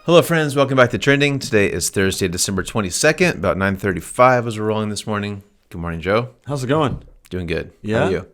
Hello, friends. Welcome back to Trending. Today is Thursday, December 22nd, about 9:35 as we're rolling this morning. Good morning, Joe. How's it going? Doing good. Yeah? How are you?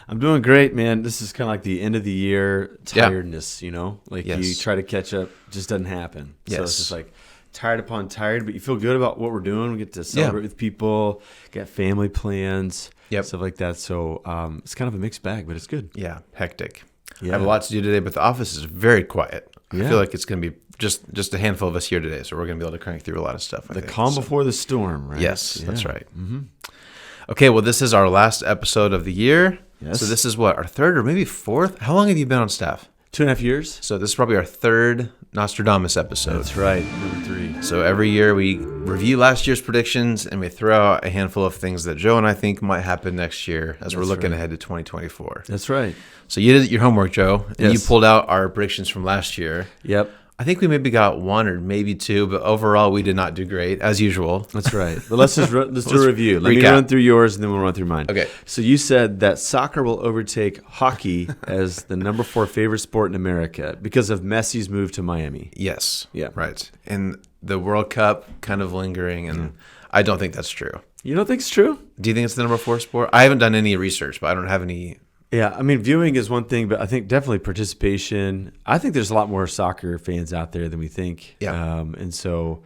I'm doing great, man. This is kind of like the end of the year tiredness, you know? Like you try to catch up, just doesn't happen. So it's just like tired upon tired, but you feel good about what we're doing. We get to celebrate with people, got family plans, stuff like that. So it's kind of a mixed bag, but it's good. Yeah, hectic. Yeah. I have a lot to do today, but the office is very quiet. I Yeah. feel like it's going to be just a handful of us here today, so we're going to be able to crank through a lot of stuff. I think. Calm before the storm, right? Yes, that's right. Mm-hmm. Okay, well, this is our last episode of the year. Yes. So this is what, our third or maybe fourth? How long have you been on staff? 2.5 years. So this is probably our third Nostradamus episode. That's right, number 3. So every year we review last year's predictions and we throw out a handful of things that Joe and I think might happen next year as we're looking ahead to 2024. That's right. So you did your homework, Joe, and you Yes. pulled out our predictions from last year. Yep. I think we maybe got one or maybe two, but overall we did not do great, as usual. That's right. But let's do a review. Let me recap. run through yours, and then we'll run through mine. Okay. So you said that soccer will overtake hockey as the number 4 favorite sport in America because of Messi's move to Miami. Yes. Yeah. Right. And the World Cup kind of lingering, and I don't think that's true. You don't think it's true? Do you think it's the number 4 sport? I haven't done any research, but I don't have any. Yeah, I mean, viewing is one thing, but I think definitely participation. I think there's a lot more soccer fans out there than we think. Yeah. And so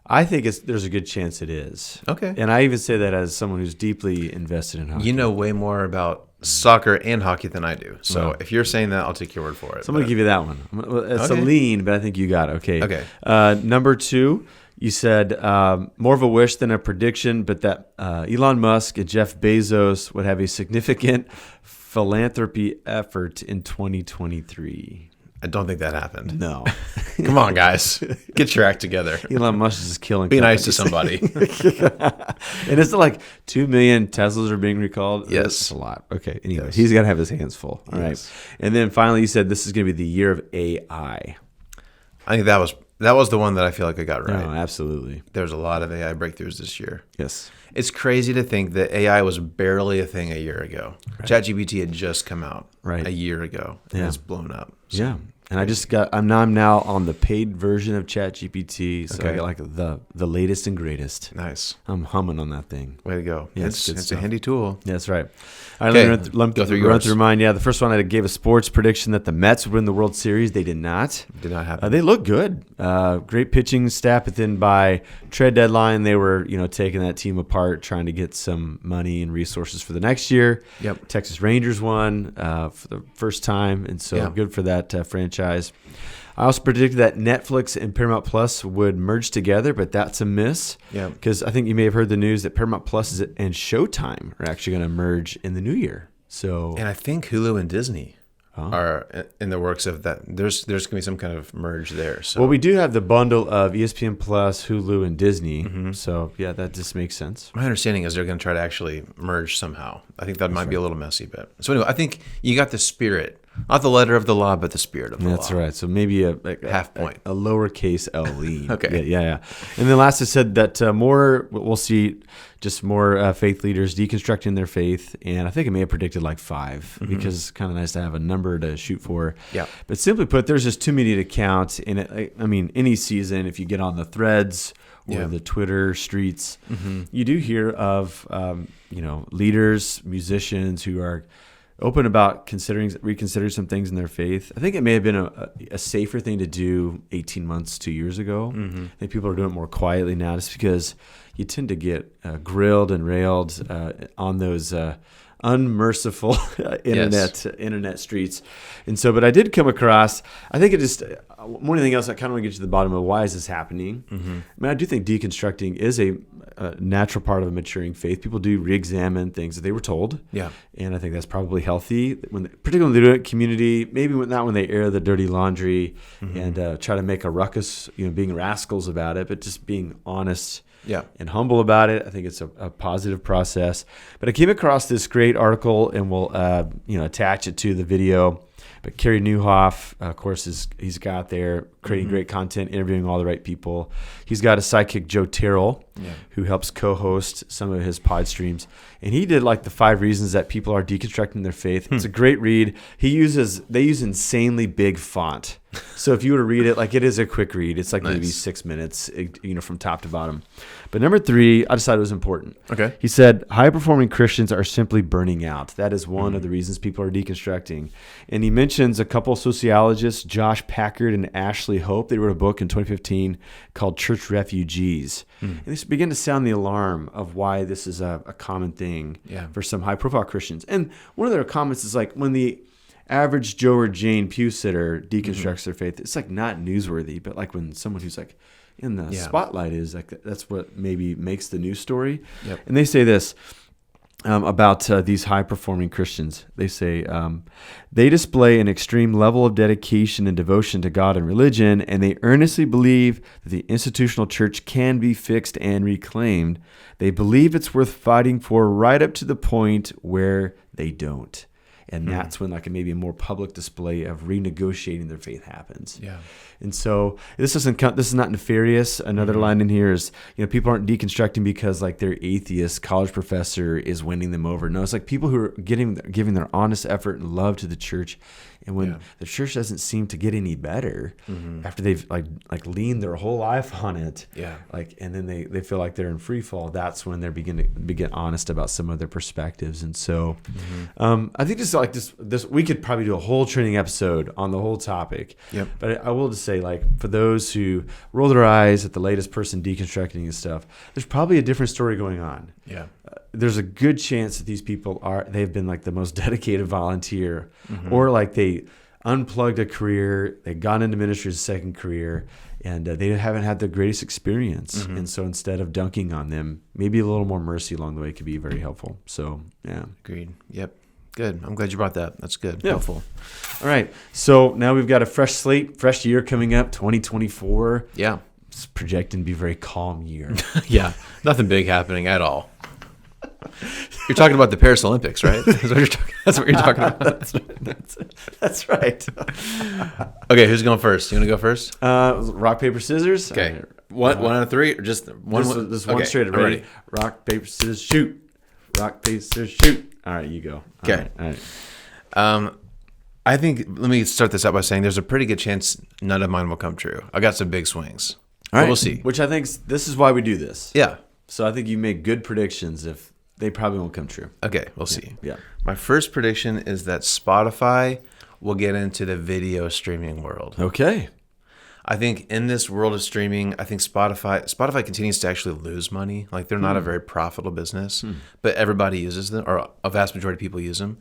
I think there's a good chance it is. Okay. And I even say that as someone who's deeply invested in hockey. You know way more about soccer and hockey than I do. So if you're saying that, I'll take your word for it. So I'm going to give you that one. It's a lean, but I think you got it. Okay. Okay. Number 2, you said more of a wish than a prediction, but that Elon Musk and Jeff Bezos would have a significant philanthropy effort in 2023. I don't think that happened. No. Come on, guys. Get your act together. Elon Musk is just killing Be nice to companies. somebody. And it's like 2 million Teslas are being recalled. Yes. It's a lot. Okay. Anyway, Yes. he's got to have his hands full. All right. Yes. And then finally, you said this is going to be the year of AI. I think that was the one that I feel like I got right. No, absolutely. There's a lot of AI breakthroughs this year. Yes. It's crazy to think that AI was barely a thing a year ago. Right. ChatGPT had just come out a year ago, and it's blown up. So. Yeah. And I'm now on the paid version of ChatGPT, so I got like the latest and greatest. Nice. I'm humming on that thing. Way to go. Yeah, it's a handy tool. Yeah, that's right. All right, let me go through run yours. through mine. Yeah, the first one I gave a sports prediction that the Mets would win the World Series. They did not. Did not happen. They look good. Great pitching staff, but then by trade deadline, they were taking that team apart, trying to get some money and resources for the next year. Yep. Texas Rangers won for the first time, and so good for that franchise. I also predicted that Netflix and Paramount Plus would merge together, but that's a miss. Yeah. Because I think you may have heard the news that Paramount Plus and Showtime are actually going to merge in the new year. And I think Hulu and Disney are in the works of that. There's going to be some kind of merge there. So. Well, we do have the bundle of ESPN Plus, Hulu, and Disney. Mm-hmm. So, yeah, that just makes sense. My understanding is they're going to try to actually merge somehow. I think that might be a little messy. But so anyway, I think you got the spirit. Not the letter of the law, but the spirit of the law. That's right. So maybe a half point. A lowercase L lean. Okay. Yeah. And then last I said that we'll see just more faith leaders deconstructing their faith. And I think I may have predicted like 5 because it's kind of nice to have a number to shoot for. Yeah. But simply put, there's just too many to count. And I mean, any season, if you get on the threads or the Twitter streets, you do hear of, leaders, musicians who are open about reconsidering some things in their faith. I think it may have been a safer thing to do 18 months, 2 years ago. I think people are doing it more quietly now just because you tend to get grilled and railed on those unmerciful internet streets. And so, but I did come across, I think it just, more than anything else, I kind of want to get to the bottom of why is this happening. I mean, I do think deconstructing is a natural part of a maturing faith. People do re-examine things that they were told. Yeah. And I think that's probably healthy, particularly when they do it in community, maybe not when they air the dirty laundry and try to make a ruckus, being rascals about it, but just being honest and humble about it. I think it's a positive process. But I came across this great article, and we'll attach it to the video. But Carey Nieuwhof, of course, he's got there creating great content, interviewing all the right people. He's got a sidekick, Joe Terrell, who helps co-host some of his pod streams. And he did like the 5 reasons that people are deconstructing their faith. It's a great read. They use insanely big font. So if you were to read it, like it is a quick read. It's like Nice. maybe 6 minutes, from top to bottom. But number 3, I decided was important. Okay. He said, high-performing Christians are simply burning out. That is one of the reasons people are deconstructing. And he mentions a couple of sociologists, Josh Packard and Ashley Hope. They wrote a book in 2015 called Church Refugees. And this began to sound the alarm of why this is a common thing for some high-profile Christians. And one of their comments is like, when the average Joe or Jane pew sitter deconstructs their faith, it's like not newsworthy, but like when someone who's like in the spotlight is like, that's what maybe makes the news story. Yep. And they say this about these high performing Christians. They say they display an extreme level of dedication and devotion to God and religion, and they earnestly believe that the institutional church can be fixed and reclaimed. They believe it's worth fighting for right up to the point where they don't. And that's when like maybe a more public display of renegotiating their faith happens. Yeah. And so this is not nefarious. Another line in here is, people aren't deconstructing because like their atheist college professor is winning them over. No, it's like people who are giving their honest effort and love to the church. And when the church doesn't seem to get any better after they've like leaned their whole life on it, and then they feel like they're in free fall, that's when they're beginning to get honest about some of their perspectives. And so I think just like this we could probably do a whole training episode on the whole topic. Yep. But I will just say, like, for those who roll their eyes at the latest person deconstructing and stuff, there's probably a different story going on. Yeah. There's a good chance that these people they've been like the most dedicated volunteer, or like they unplugged a career, they got into ministry as a second career, and they haven't had the greatest experience. And so instead of dunking on them, maybe a little more mercy along the way could be very helpful. So, yeah. Agreed. Yep. Good. I'm glad you brought that. That's good. Yeah. Helpful. All right. So now we've got a fresh slate, fresh year coming up, 2024. Yeah. It's projecting to be a very calm year. Yeah. Nothing big happening at all. You're talking about the Paris Olympics, right? That's what you're talking about. That's right. Okay, who's going first? You want to go first? Rock, paper, scissors. Okay. One out of 3, or just one? This one okay, straight. I'm Ready? ready. Rock, paper, scissors, shoot. Rock, paper, scissors, shoot. All right, you go. Okay. All right. I think, let me start this out by saying there's a pretty good chance none of mine will come true. I got some big swings. All right. We'll see. Which I think this is why we do this. Yeah. So I think you make good predictions if they probably won't come true. Okay, we'll see. Yeah. My first prediction is that Spotify will get into the video streaming world. Okay. I think in this world of streaming, I think Spotify continues to actually lose money. Like they're not a very profitable business, but everybody uses them, or a vast majority of people use them.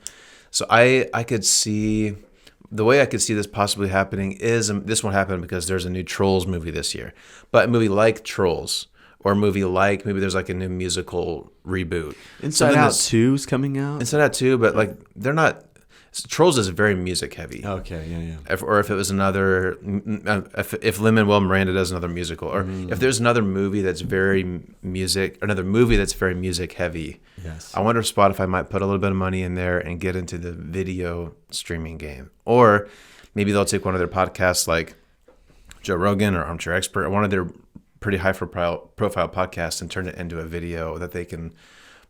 So I could see, the way I could see this possibly happening is, this won't happen because there's a new Trolls movie this year, but a movie like Trolls, or a movie like, maybe there's like a new musical reboot. Inside Out 2 is coming out. Inside Out 2, but like they're not, Trolls is very music heavy. Okay, yeah. If it was another, if Lin-Manuel Miranda does another musical, or if there's another movie that's very music heavy. Yes. I wonder if Spotify might put a little bit of money in there and get into the video streaming game. Or maybe they'll take one of their podcasts like Joe Rogan or Armchair Expert, or one of their pretty high profile podcasts, and turn it into a video that they can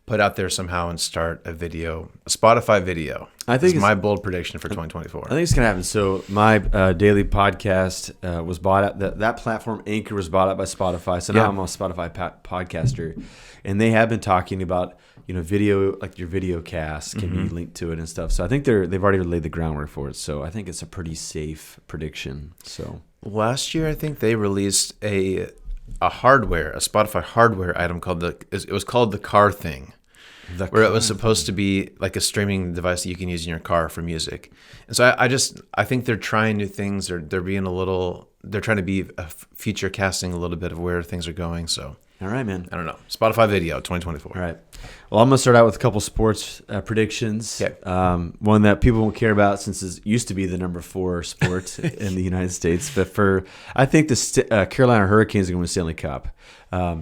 put out there somehow and start a Spotify video. I think it's my bold prediction for 2024. I think it's gonna happen. So my daily podcast was bought out. That platform Anchor was bought out by Spotify. So now I'm a Spotify podcaster, and they have been talking about video, like your video cast can be linked to it and stuff. So I think they've already laid the groundwork for it. So I think it's a pretty safe prediction. So last year I think they released a Spotify hardware item called the car thing. Where it was supposed to be like a streaming device that you can use in your car for music. And so I think they're trying new things. They're trying to be future casting a little bit of where things are going. So, all right, man. I don't know. Spotify video 2024. All right. Well, I'm going to start out with a couple sports predictions. Okay. One that people won't care about since it used to be the number 4 sport in the United States. But I think the Carolina Hurricanes are going to win the Stanley Cup.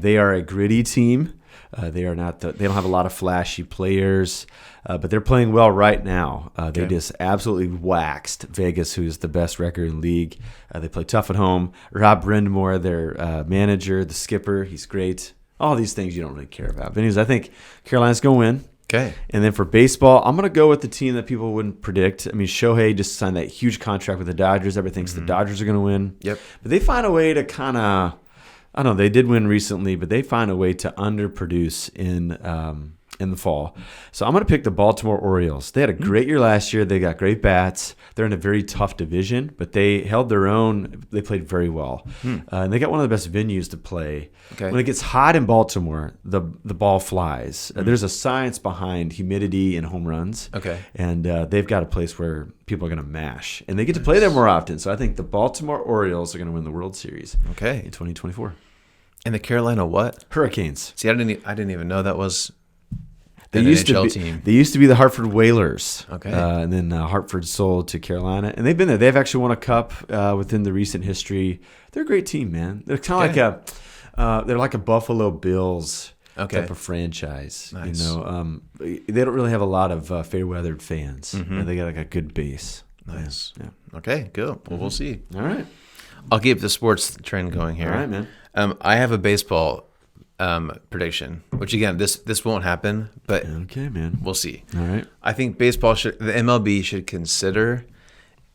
They are a gritty team. They don't have a lot of flashy players, but they're playing well right now. They just absolutely waxed Vegas, who's the best record in the league. They play tough at home. Rob Brindamore, their manager, the skipper, he's great. All these things you don't really care about. But anyways, I think Carolina's going to win. Okay. And then for baseball, I'm going to go with the team that people wouldn't predict. I mean, Shohei just signed that huge contract with the Dodgers. Everybody thinks the Dodgers are going to win. Yep. But they find a way to kind of, I don't know, they did win recently, but they find a way to underproduce in the fall. So I'm going to pick the Baltimore Orioles. They had a great year last year. They got great bats. They're in a very tough division, but they held their own. They played very well. And they got one of the best venues to play. Okay. When it gets hot in Baltimore, the ball flies. There's a science behind humidity and home runs. Okay. And they've got a place where people are going to mash. And they get to play there more often. So I think the Baltimore Orioles are going to win the World Series in 2024. And the Carolina what? Hurricanes. See, I didn't even know that was They an used NHL to be. team. They used to be the Hartford Whalers. Okay. And then Hartford sold to Carolina, and they've been there. They've actually won a cup within the recent history. They're a great team, man. They're kind of they're like a Buffalo Bills type of franchise. Nice. You know, they don't really have a lot of fair weathered fans. And they got like a good base. Nice. Yeah. Okay, good. Well, we'll see. All right. I'll keep the sports trend going here. All right, man. I have a baseball prediction, which again, this won't happen, but Okay, man. we'll see. All right. I think the MLB should consider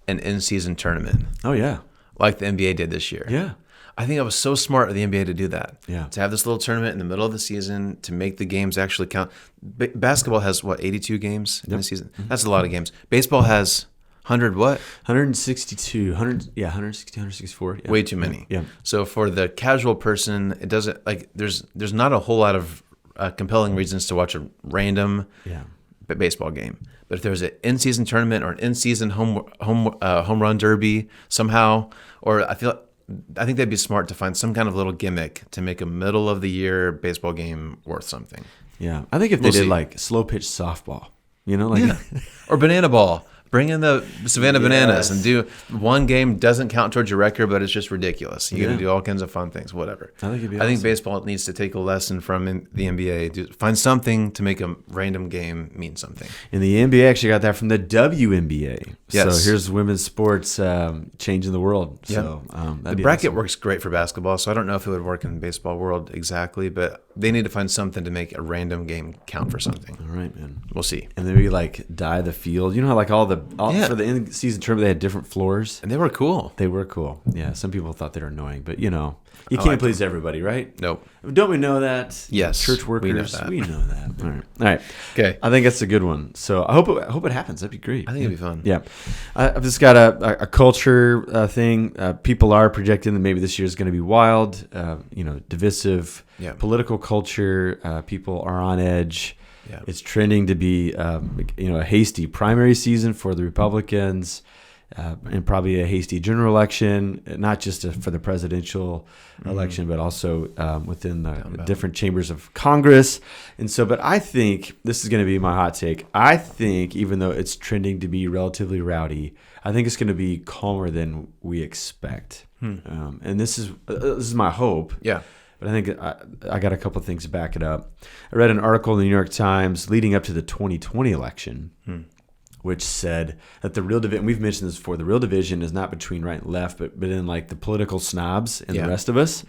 an in-season tournament Oh yeah. like the NBA did this year. Yeah. I think it was so smart of the NBA to do that. Yeah. To have this little tournament in the middle of the season to make the games actually count. Basketball has 82 games in the season. That's a lot of games. Baseball has 100 what? 162. 164. Yeah. Way too many. Yeah. So for the casual person, it doesn't like there's not a whole lot of compelling reasons to watch a random baseball game. But if there's an in-season tournament or an in-season home run derby somehow, or I think that'd be smart to find some kind of little gimmick to make a middle of the year baseball game worth something. Yeah. I think if they did like slow pitch softball, you know, like Or banana ball. Bring in the Savannah Bananas and do one game doesn't count towards your record, but it's just ridiculous. You're going to do all kinds of fun things, whatever. I think it'd be I think baseball needs to take a lesson from the NBA. Find something to make a random game mean something. And the NBA actually got that from the WNBA. Yes. So here's women's sports changing the world. Yeah. So The bracket works great for basketball, so I don't know if it would work in the baseball world exactly, but they need to find something to make a random game count for something. All right, man. We'll see. And then we like dye the field. You know how like for the in-season tournament they had different floors. And they were cool. They were cool. Yeah. Some people thought they were annoying, but you know, you can't please everybody, right? Nope. Don't we know that? Yes, Church workers. We know that. All right. Okay. I think that's a good one. So I hope it happens. That'd be great. I think it'd be fun. Yeah. I've just got a culture thing. People are projecting that maybe this year is going to be wild, divisive, political culture. People are on edge. Yeah. It's trending to be, a hasty primary season for the Republicans, and probably a hasty general election, not just for the presidential election, but also within the different chambers of Congress. And so, but I think this is going to be my hot take. I think even though it's trending to be relatively rowdy, I think it's going to be calmer than we expect. And this is my hope. Yeah. But I think I got a couple of things to back it up. I read an article in the New York Times leading up to the 2020 election, which said that the real division, we've mentioned this before, the real division is not between right and left, but in like the political snobs and the rest of us.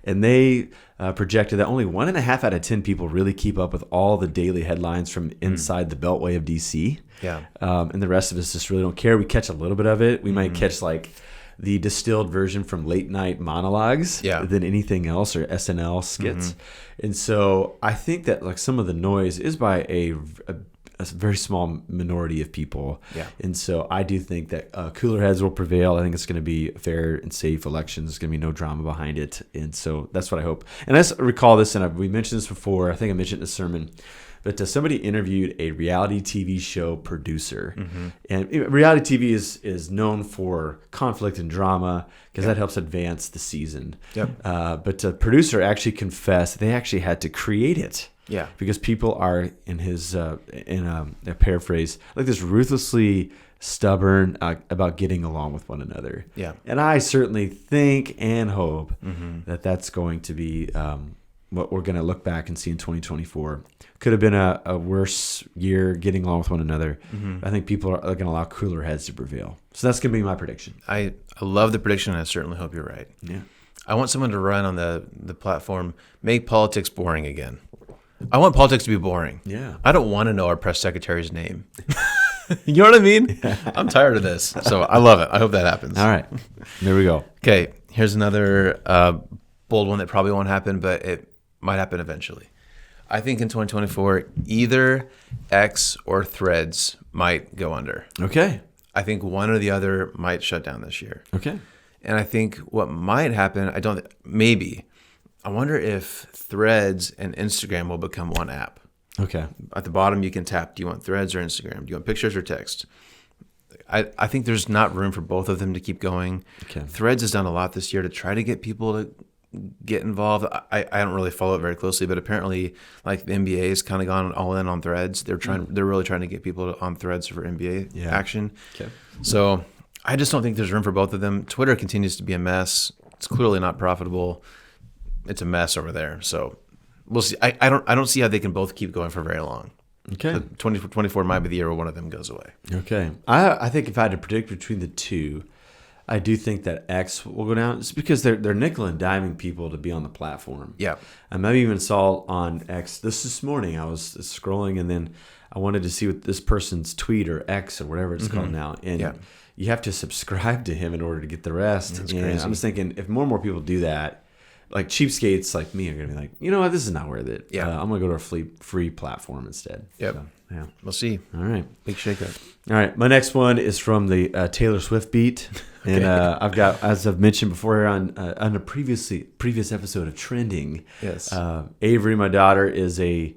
And they projected that only 1.5 out of 10 people really keep up with all the daily headlines from inside the Beltway of D.C. Yeah. And the rest of us just really don't care. We catch a little bit of it. We might catch like the distilled version from late night monologues than anything else, or SNL skits. And so I think that like some of the noise is by a very small minority of people. Yeah. And so I do think that cooler heads will prevail. I think it's going to be a fair and safe election. There's going to be no drama behind it. And so that's what I hope. And I recall this, and we mentioned this before. I think I mentioned in the sermon. But somebody interviewed a reality TV show producer. And reality TV is known for conflict and drama because that helps advance the season. But the producer actually confessed they actually had to create it. Yeah. Because people are, in his in a paraphrase, like this ruthlessly stubborn about getting along with one another. Yeah. And I certainly think and hope that that's going to be what we're going to look back and see in 2024. Could have been a worse year getting along with one another. I think people are going to allow cooler heads to prevail. So that's going to be my prediction. I love the prediction, and I certainly hope you're right. Yeah. I want someone to run on the platform, make politics boring again. I want politics to be boring. Yeah. I don't want to know our press secretary's name. You know what I mean? I'm tired of this. So I love it. I hope that happens. All right. There we go. Okay. Here's another bold one that probably won't happen, but it might happen eventually. I think in 2024, either X or Threads might go under. Okay. I think one or the other might shut down this year. Okay. And I think what might happen, I wonder if Threads and Instagram will become one app. Okay. At the bottom, you can tap, do you want Threads or Instagram? Do you want pictures or text? I think there's not room for both of them to keep going. Okay. Threads has done a lot this year to try to get people to get involved. I don't really follow it very closely, but apparently, like the NBA has kind of gone all in on Threads. They're really trying to get people on Threads for NBA action. Okay. So I just don't think there's room for both of them. Twitter continues to be a mess. It's clearly not profitable. It's a mess over there. So we'll see. I don't see how they can both keep going for very long. Okay. 2024 might be the year where one of them goes away. Okay. I think if I had to predict between the two, I do think that X will go down. It's because they're nickel and diming people to be on the platform. Yeah. I maybe even saw on X this morning. I was scrolling and then I wanted to see what this person's tweet or X or whatever it's called now. And you have to subscribe to him in order to get the rest. That's and crazy. I'm just thinking if more and more people do that, like cheapskates like me are going to be like, you know what, this is not worth it. Yeah. I'm going to go to a free platform instead. Yep. So, yeah. We'll see. All right. Big shakeup. All right. My next one is from the Taylor Swift beat. And I've got, as I've mentioned before on a previous episode of Trending, Yes. Avery, my daughter, is a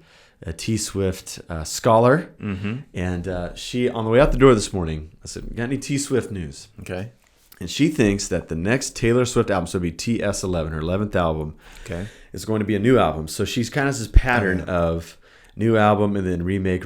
T Swift scholar. Mm-hmm. And she, on the way out the door this morning, I said, got any T Swift news? Okay. And she thinks that the next Taylor Swift album, so it'll be TS11, her 11th album, is going to be a new album. So she's kind of this pattern of new album and then remake,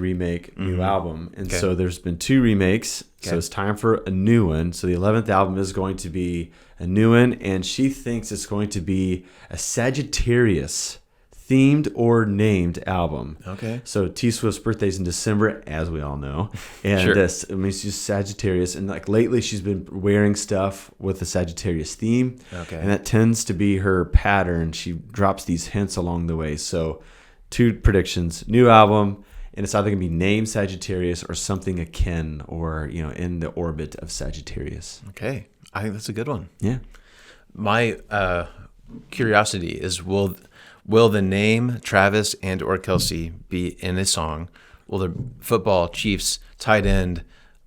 new album. And so there's been 2 remakes. So it's time for a new one. So the 11th album is going to be a new one. And she thinks it's going to be a Sagittarius themed or named album. Okay. So T Swift's birthday's in December, as we all know. And she's Sagittarius. And like lately she's been wearing stuff with the Sagittarius theme. Okay. And that tends to be her pattern. She drops these hints along the way. So 2 predictions, new album, and it's either going to be named Sagittarius or something akin or, in the orbit of Sagittarius. Okay. I think that's a good one. Yeah. My curiosity is will the name Travis and or Kelsey be in a song? Will the football, Chiefs, tight end,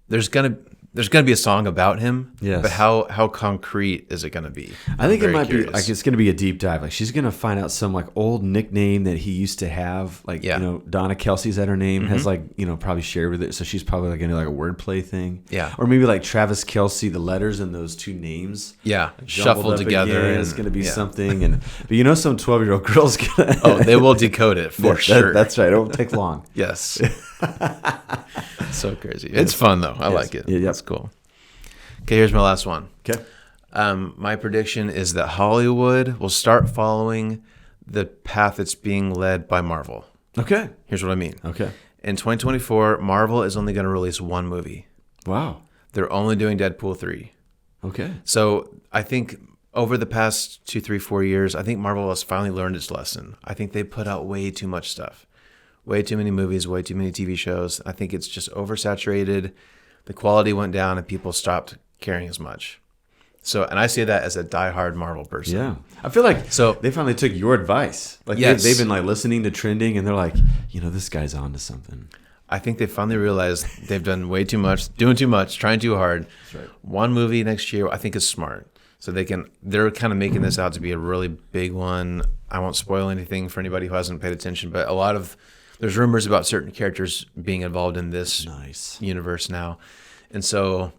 there's gonna be a song about him. Yes. But how concrete is it gonna be? I think it might curious. be like it's going to be a deep dive. Like she's going to find out some like old nickname that he used to have. Like Donna Kelsey's that her name has probably shared with it. So she's probably like going to do like a wordplay thing. Yeah. Or maybe like Travis Kelsey, the letters in those 2 names. Yeah. Like Shuffled together. And it's going to be something. But some 12-year-old girl's going to. They will decode it for sure. That's right. It won't take long. Yes. So crazy. It's fun though. I like it. Yeah. That's cool. Okay, here's my last one. Okay. My prediction is that Hollywood will start following the path that's being led by Marvel. Okay. Here's what I mean. Okay. In 2024, Marvel is only going to release 1 movie. Wow. They're only doing Deadpool 3. Okay. So I think over the past 2, 3, 4 years, I think Marvel has finally learned its lesson. I think they put out way too much stuff. Way too many movies, way too many TV shows. I think it's just oversaturated. The quality went down and people stopped caring as much. So, and I say that as a diehard Marvel person. Yeah. I feel like they finally took your advice. Like they've been like listening to Trending and they're like, this guy's on to something. I think they finally realized they've done way too much, doing too much, trying too hard. That's right. 1 movie next year, I think is smart. So they're kind of making this out to be a really big one. I won't spoil anything for anybody who hasn't paid attention, but there's rumors about certain characters being involved in this universe now. And so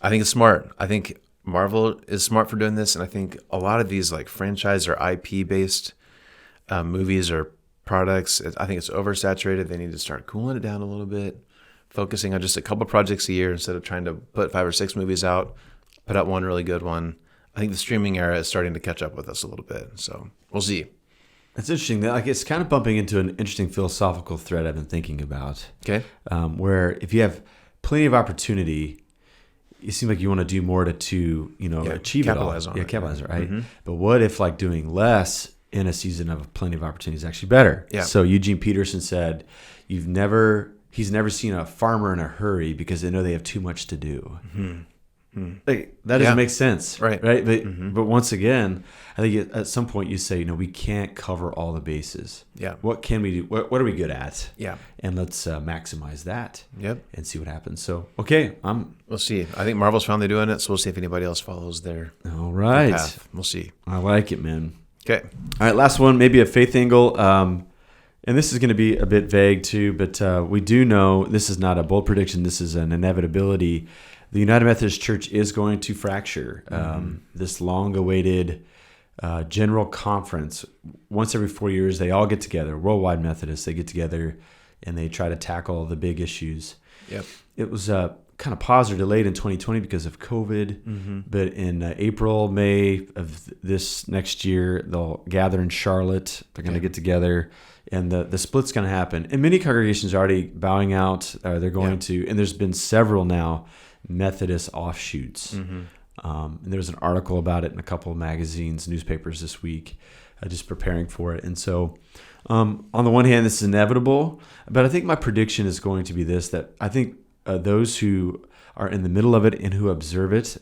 I think it's smart. I think Marvel is smart for doing this. And I think a lot of these like franchise or IP based movies or products, I think it's oversaturated. They need to start cooling it down a little bit, focusing on just a couple projects a year instead of trying to put 5 or 6 movies out, put out one really good one. I think the streaming era is starting to catch up with us a little bit. So we'll see. It's interesting. Like it's kind of bumping into an interesting philosophical thread I've been thinking about. Okay. Where if you have plenty of opportunity, you seem like you want to do more to achieve capitalize it all. on it. Capitalize, right? Mm-hmm. But what if like doing less in a season of plenty of opportunity is actually better. Yeah. So Eugene Peterson said, he's never seen a farmer in a hurry because they know they have too much to do. Like, that doesn't make sense. Right. But once again, I think at some point you say, we can't cover all the bases. Yeah. What can we do? What are we good at? Yeah. And let's maximize that. Yep. And see what happens. So, okay. We'll see. I think Marvel's finally doing it, so we'll see if anybody else follows their path. We'll see. I like it, man. Okay. All right. Last one, maybe a faith angle. And this is going to be a bit vague too, but we do know this is not a bold prediction. This is an inevitability. The United Methodist Church is going to fracture. This long-awaited general conference, once every 4 years, they all get together. Worldwide Methodists, they get together and they try to tackle the big issues. Yep. It was kind of paused or delayed in 2020 because of COVID. But in April, May of this next year, they'll gather in Charlotte. They're going to get together. And the split's going to happen. And many congregations are already bowing out. They're going to, and there's been several now Methodist offshoots. And there was an article about it in a couple of magazines, newspapers this week, just preparing for it. And so on the one hand, this is inevitable. But I think my prediction is going to be this, that I think those who are in the middle of it and who observe it,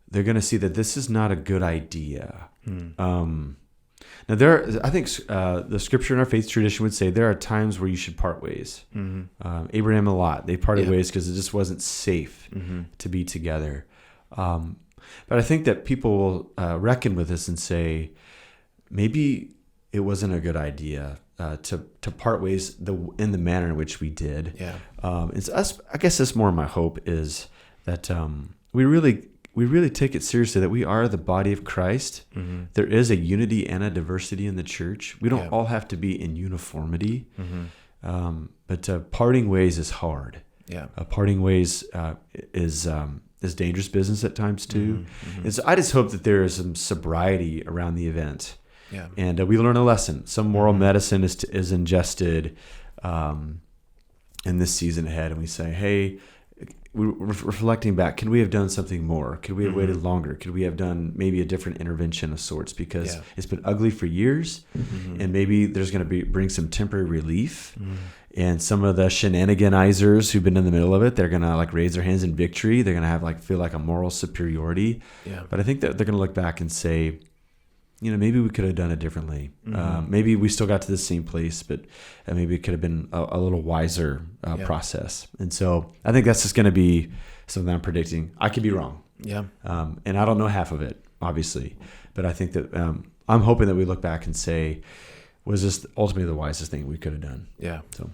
they're going to see that this is not a good idea. Now, I think the scripture in our faith tradition would say there are times where you should part ways. Abraham and Lot, they parted ways because it just wasn't safe to be together. But I think that people will reckon with this and say, maybe it wasn't a good idea to part ways in the manner in which we did. It's us. I guess that's more my hope is that we really take it seriously that we are the body of Christ. There is a unity and a diversity in the church. We don't all have to be in uniformity, but parting ways is hard. Parting ways is dangerous business at times too. And so I just hope that there is some sobriety around the event. And we learn a lesson. Some moral medicine is ingested in this season ahead, and we say, hey, we're reflecting back, can we have done something more? Could we have waited longer? Could we have done maybe a different intervention of sorts? Because it's been ugly for years, and maybe there's going to bring some temporary relief. And some of the shenaniganizers who've been in the middle of it, they're going to raise their hands in victory. They're going to have feel like a moral superiority. But I think that they're going to look back and say, maybe we could have done it differently. Maybe we still got to the same place, but maybe it could have been a little wiser process. And so I think that's just going to be something I'm predicting. I could be wrong. And I don't know half of it, obviously. But I think that I'm hoping that we look back and say, was this ultimately the wisest thing we could have done? So,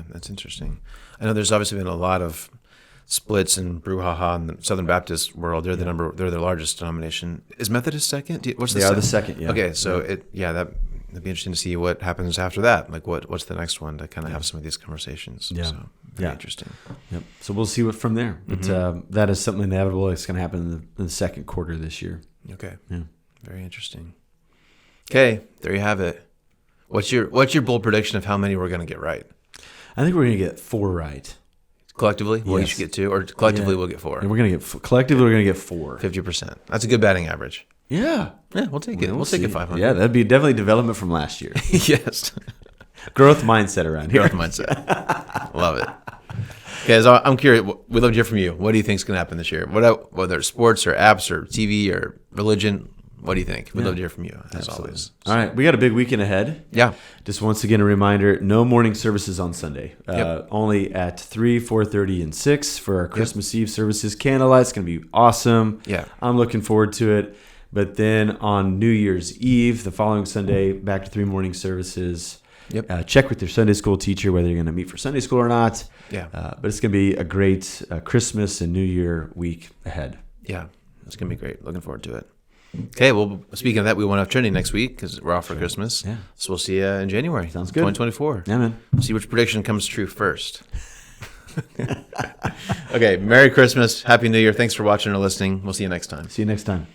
that's interesting. I know there's obviously been a lot of splits in brouhaha in the Southern Baptist world. They're they're the largest denomination. Is Methodist second? What's the they second? are the second. Okay, so that'd be interesting to see what happens after that. What's the next one to kind of have some of these conversations. So very interesting. So we'll see what from there. But that is something inevitable. It's going to happen in the second quarter this year. Okay. Very interesting. Okay, there you have it. What's your bold prediction of how many we're going to get right? I think we're going to get 4 right. Collectively? Well, you should get 2, or collectively we'll get 4. And we're going to get collectively. We're going to get 4. 50%. That's a good batting average. Yeah, we'll take it. We'll take it 500. Yeah, that'd be definitely development from last year. Yes. Growth mindset around here. Growth mindset. Love it. Okay, so I'm curious. We'd love to hear from you. What do you think is going to happen this year? Whether it's sports or apps or TV or religion, what do you think? We'd love to hear from you, as always. All right, we got a big weekend ahead. Just once again, a reminder, no morning services on Sunday. Only at 3, 4:30, and 6 for our Christmas Eve services. Candlelight, it's going to be awesome. I'm looking forward to it. But then on New Year's Eve, the following Sunday, back to 3 morning services. Check with your Sunday school teacher whether you're going to meet for Sunday school or not. But it's going to be a great Christmas and New Year week ahead. It's going to be great. Looking forward to it. Okay, well, speaking of that, we won't have Trinity next week because we're off for Christmas. So we'll see you in January. Sounds good. 2024. Yeah, man. We'll see which prediction comes true first. Okay, Merry Christmas. Happy New Year. Thanks for watching or listening. We'll see you next time. See you next time.